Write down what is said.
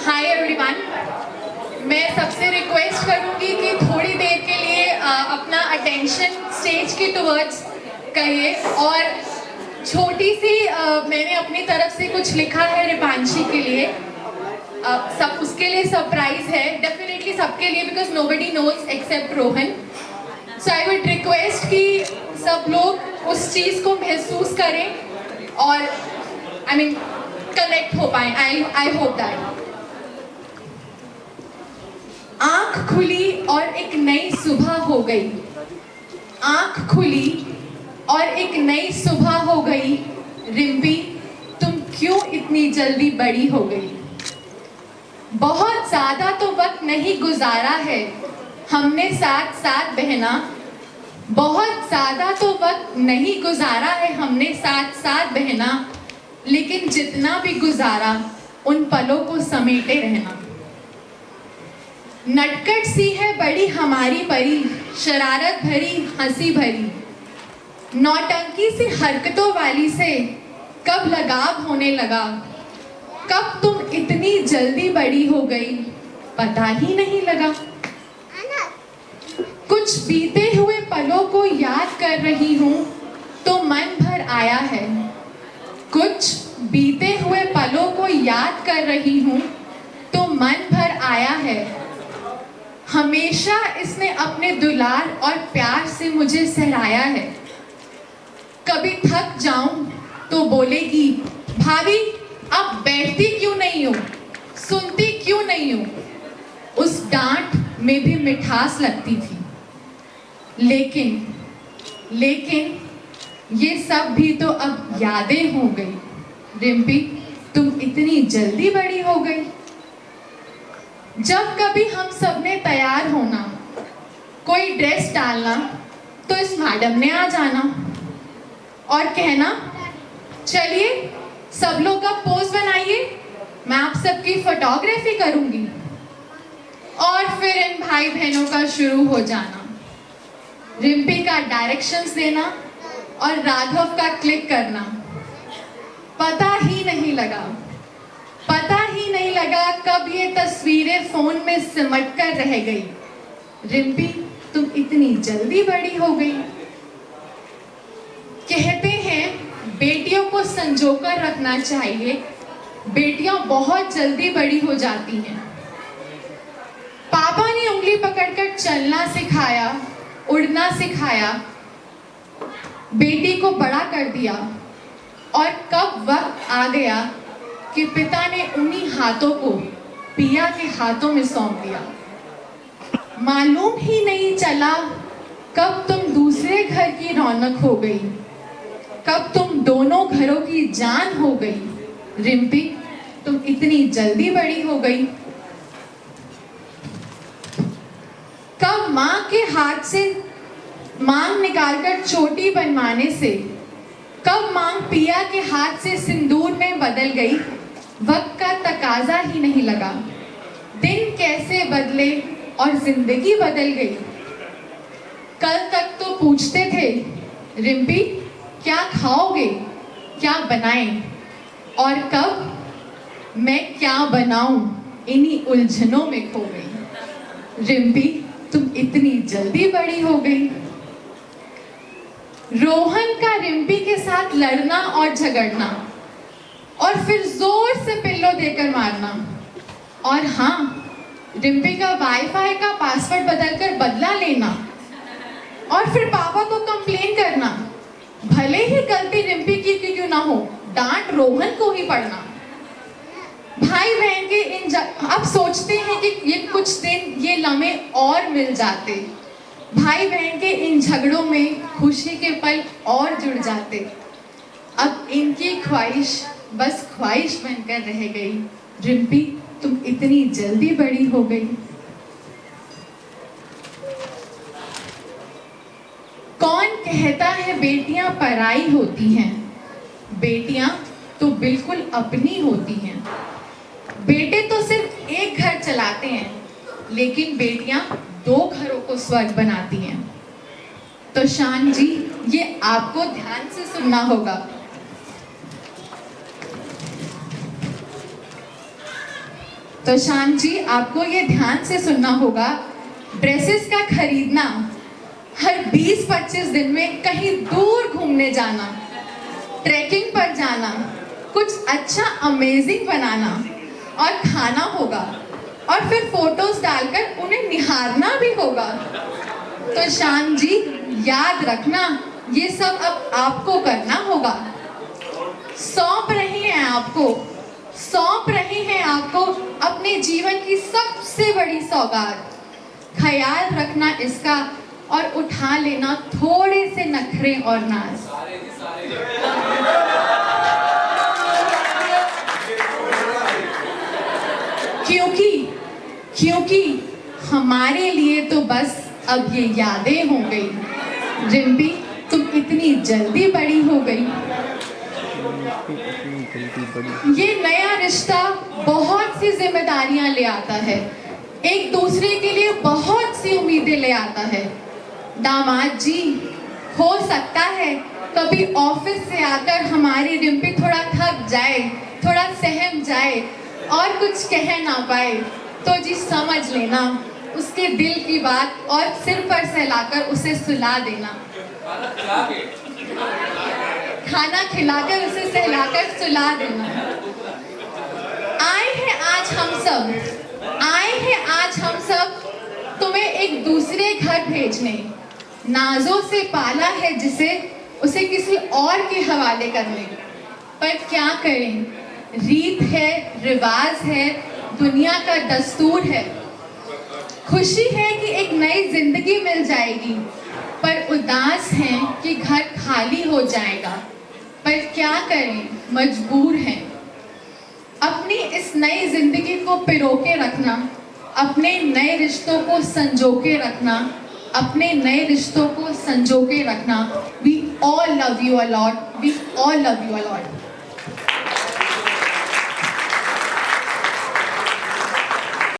Hi everyone, मैं सबसे request करूंगी कि थोड़ी देर के लिए अपना अटेंशन स्टेज के टुवर्ड्स करिए। और छोटी सी मैंने अपनी तरफ से कुछ लिखा है रिपांशी के लिए। सब उसके लिए सरप्राइज है, डेफिनेटली सबके लिए, because nobody knows except Rohan. So I would request कि सब लोग उस चीज़ को महसूस करें और आई मीन कनेक्ट हो पाए। I hope that. आंख खुली और एक नई सुबह हो गई। आंख खुली और एक नई सुबह हो गई। रिम्पी, तुम क्यों इतनी जल्दी बड़ी हो गई? बहुत ज्यादा तो वक्त नहीं गुजारा है हमने साथ साथ बहना। बहुत ज्यादा तो वक्त नहीं गुजारा है हमने साथ साथ बहना। लेकिन जितना भी गुजारा उन पलों को समेटे रहना। नटखट सी है बड़ी हमारी परी, शरारत भरी हंसी भरी। नौटंकी सी हरकतों वाली से कब लगाव होने लगा। कब तुम इतनी जल्दी बड़ी हो गई पता ही नहीं लगा। कुछ बीते हुए पलों को याद कर रही हूँ तो मन भर आया है। कुछ बीते हुए पलों को याद कर रही हूँ तो मन भर आया है। हमेशा इसने अपने दुलार और प्यार से मुझे सहराया है। कभी थक जाऊं तो बोलेगी, भाभी अब बैठती क्यों नहीं हो, सुनती क्यों नहीं हो। उस डांट में भी मिठास लगती थी। लेकिन ये सब भी तो अब यादें हो गई। रिम्पी, तुम इतनी जल्दी बड़ी हो गई। जब कभी हम सब ने तैयार होना, कोई ड्रेस डालना, तो इस मैडम ने आ जाना और कहना, चलिए सब लोग अब पोज बनाइए, मैं आप सबकी फोटोग्राफी करूंगी। और फिर इन भाई बहनों का शुरू हो जाना। रिम्पी का डायरेक्शंस देना और राघव का क्लिक करना। पता ही नहीं लगा कब ये तस्वीरें फोन में सिमट कर रह गई। रिम्पी, तुम इतनी जल्दी बड़ी हो गई। कहते हैं बेटियों को संजोकर रखना चाहिए, बेटियां बहुत जल्दी बड़ी हो जाती हैं। पापा ने उंगली पकड़कर चलना सिखाया, उड़ना सिखाया, बेटी को बड़ा कर दिया। और कब वक्त आ गया कि पिता ने उन्हीं हाथों को पिया के हाथों में सौंप दिया। मालूम ही नहीं चला कब तुम दूसरे घर की रौनक हो गई, कब तुम दोनों घरों की जान हो गई। रिम्पी, तुम इतनी जल्दी बड़ी हो गई। कब माँ के हाथ से मांग निकालकर चोटी बनवाने से, कब मांग पिया के हाथ से सिंदूर में बदल गई, वक्त का तकाजा ही नहीं लगा। दिन कैसे बदले और जिंदगी बदल गई। कल तक तो पूछते थे, रिम्पी क्या खाओगे, क्या बनाएं, और कब मैं क्या बनाऊं, इन्हीं उलझनों में खो गई। रिम्पी, तुम इतनी जल्दी बड़ी हो गई। रोहन का रिम्पी के साथ लड़ना और झगड़ना और फिर जोर से पिल्लो देकर मारना। और हाँ, रिम्पी का वाईफाई का पासवर्ड बदलकर बदला लेना और फिर पापा को कंप्लेन करना। भले ही गलती रिम्पी की क्यों ना हो, डांट रोहन को ही पड़ना। भाई बहन के अब सोचते हैं कि ये कुछ दिन ये लम्हे और मिल जाते। भाई बहन के इन झगड़ों में खुशी के पल और जुड़ जाते। अब इनकी ख्वाहिश बस ख्वाहिश बनकर रह गई। रिम्पी, तुम इतनी जल्दी बड़ी हो गई। कौन कहता है बेटियां पराई होती हैं? बेटियां तो बिल्कुल अपनी होती हैं। बेटे तो सिर्फ एक घर चलाते हैं, लेकिन बेटियां 2 घरों को स्वर्ग बनाती हैं। तो शान जी, ये आपको ध्यान से सुनना होगा। तो शाम जी, आपको ये ध्यान से सुनना होगा, ड्रेसेस का खरीदना, हर 20-25 दिन में कहीं दूर घूमने जाना, ट्रैकिंग पर जाना, कुछ अच्छा अमेजिंग बनाना और खाना होगा, और फिर फोटोज डालकर उन्हें निहारना भी होगा। तो शाम जी, याद रखना, ये सब अब आपको करना होगा। सौंप रहे हैं आपको अपने जीवन की सबसे बड़ी सौगात। ख्याल रखना इसका और उठा लेना थोड़े से नखरे और नाज। क्योंकि हमारे लिए तो बस अब ये यादें हो गई। रिम्पी, तुम इतनी जल्दी बड़ी हो गई। ये नया रिश्ता बहुत सी जिम्मेदारियां ले आता है, एक दूसरे के लिए बहुत सी उम्मीदें ले आता है। दामाद जी, हो सकता है कभी ऑफिस से आकर हमारी रिम्पी थोड़ा थक जाए, थोड़ा सहम जाए और कुछ कह ना पाए, तो जी समझ लेना, उसके दिल की बात और सिर पर सहलाकर उसे सुला देना। खाना खिलाकर उसे सहलाकर सुला देना। आए हैं आज हम सब तुम्हें एक दूसरे घर भेजने, नाजों से पाला है जिसे, उसे किसी और के हवाले करने। पर क्या करें, रीत है, रिवाज है, दुनिया का दस्तूर है। खुशी है कि एक नई जिंदगी मिल जाएगी, पर उदास हैं कि घर खाली हो जाएगा। पर क्या करें, मजबूर हैं। अपनी इस नई जिंदगी को पिरोके रखना, अपने नए रिश्तों को संजोके रखना, We all love you a lot.